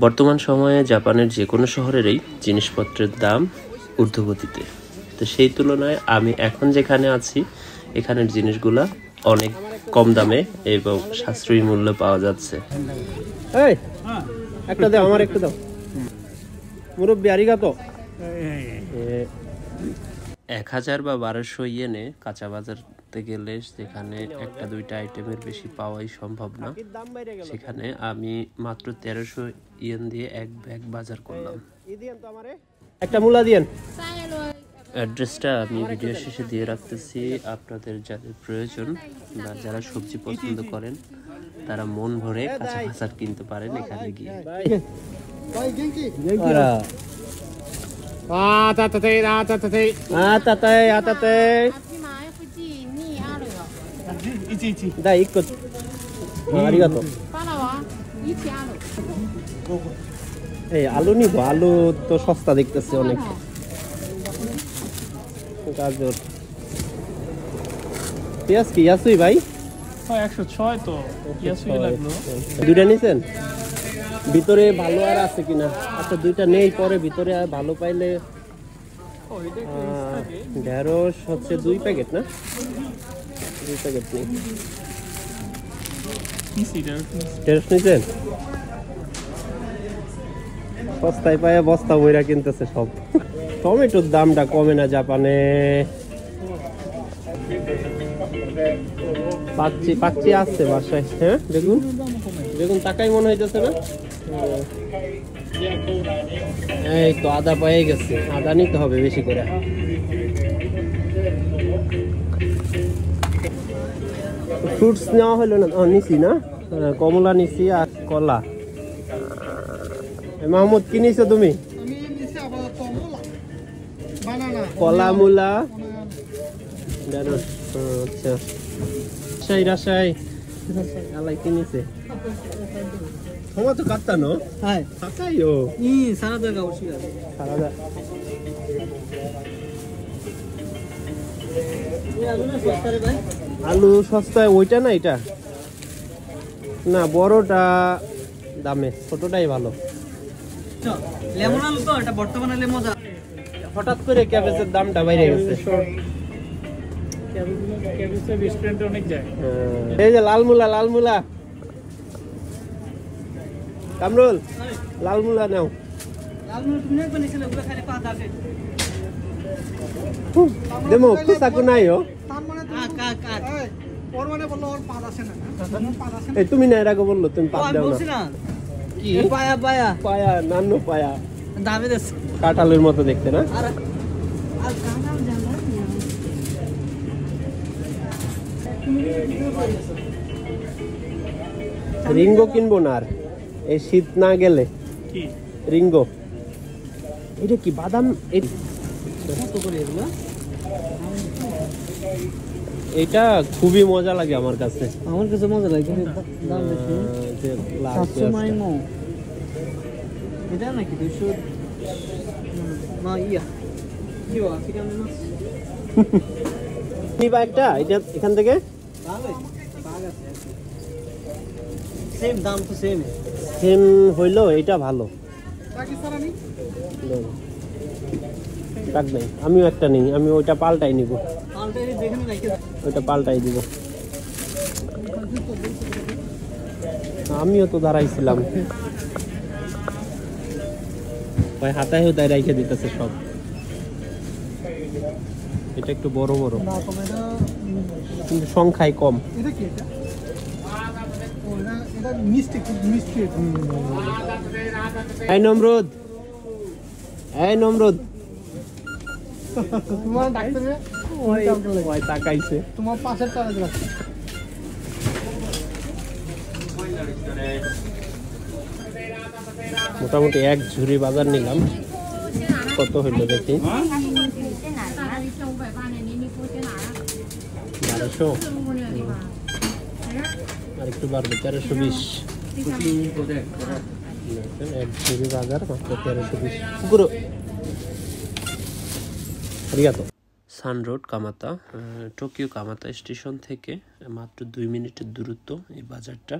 বর্তমান সময়ে জাপানের যে কোনো শহরেরই জিনিসপত্রের দাম ঊর্ধ্বগতিতে। তো সেই তুলনায় আমি এখন যেখানে আছি এখানের জিনিসগুলা অনেক কম দামে এবং সাশ্রয়ী মূল্যে পাওয়া যাচ্ছে। এই একটা দাও, আমার একটা দাও মুরব্বি, আরিগাতো। 1000 বা 1200 ইয়েনে কাঁচা বাজারতে গেলে যেখানে একটা দুইটা আইটেমের বেশি পাওয়াই সম্ভব না, সেখানে আমি মাত্র 1300 ইয়েন দিয়ে এক ব্যাগ বাজার করলাম। একটা মূলা দিয়েন। অ্যাড্রেসটা আমি ভিডিও শেষে দিয়ে রাখতেছি, আপনাদের যাদের প্রয়োজন বা যারা সবজি পছন্দ করেন তারা মন ভরে কাঁচা বাজার কিনতে পারেন এখানে গিয়ে। আলু নিব, আলু তো সস্তা দেখতেছে অনেক। গাজর, পেঁয়াজ কি ইয়াসুই ভাই? 106 তো ইয়াসুই লাগলো। দুইটা নিছেন? ভিতরে ভালো আর আছে কিনা? আচ্ছা দুইটা নেই, পরে ভিতরে আর ভালো পাইলে। ঢেঁড়স হচ্ছে 2 প্যাকেট না? 2 প্যাকেট নেই। ঢেঁড়স নিছেন? সস্তায় পায় বস্তা বইরা কিনতেছে সব। টমেটোর দামটা কমে না জাপানে। পাচ্ছি আছে বাসায়। হ্যাঁ বেগুন, বেগুন টাকাই মনে হইতেছে না। এই তো আদা পেয়ে গেছে, আদা নিতে হবে বেশি করে। ফ্রুটস নেওয়া হলো না, নিছি না, কমলা নিছি আর কলা। মাহমুদ কি নিছো তুমি? কলা, মূলা, আচ্ছা রাজশাহী আলাই কিনেছে। টমেটো কাটতা নো? হ্যাঁ কাটাই ও ই সারা জায়গা উঠি আছে সারা জায়গা। আলু সস্তায় ওইটা না, এটা না, বড়টা দামে, ছোটটাই ভালো। লেমন আলু তো এটা বর্তমানে মজা। হঠাৎ করে ক্যাবেজের দামটা বাইরে গেছে। ক্যাবেজের রেস্টুরেন্টে অনেক যায়। এই যে লাল মূলা, লাল মূলা কামরুল, লাল মূলা নাও। লাল মূলা তুমি একবার নিছিলে, ওগুলা খালি পাতা আছে। দেমো কুসাকু নাই ও। তার মানে এই ওর মানে বললো ওর পাতা আছে না। পাতা আছে না। এই তুমি না এরাগো বললো তুমি পাত দাও না। বলছি না কি পায়া পায়া পায়া নান্নু পায়া দামে দেশ কাঁঠালের মতো দেখতে না। আর কাঁঠাল জানো রিঙ্গো কিনবো না আর, এই শীত না গেলে। কি রিঙ্গো? এটা কি বাদাম? এটা খুবই মজা লাগে আমার কাছে। আমার কাছে মজা লাগে কিন্তু দাম বেশি। এটা নাকি 200 না ইয়া কি আছে কেন না নিবা একটা এটা এখান থেকে। সেম দাম তো সেম হইলো, এটা ভালো। নাই আমিও একটা নেই, আমি ওইটা পাল্টাই নিব, ওইটা পাল্টাই দিব। আমিও তো দাঁড়াইছিলাম, ভাই হাতায় হুতায় রাইখে দিতেছে সব। এটা একটু বড় বড় কিন্তু সংখ্যায় কম। এই নমরুদ, এই নমরুদ তোমার ডাক্তার ওই তাকাইছে তোমার পাশের টাকা রাখছে। মোটামুটি এক ঝুড়ি বাজার নিলাম, কত হইলো দেখি। 1200 আর একটু বাড়বে, 1320। এক ঝুড়ি বাজার মাত্র 1320। পুরো সান রোড কামাতা, টোকিও কামাতা স্টেশন থেকে মাত্র 2 মিনিটের দূরত্ব এই বাজারটা।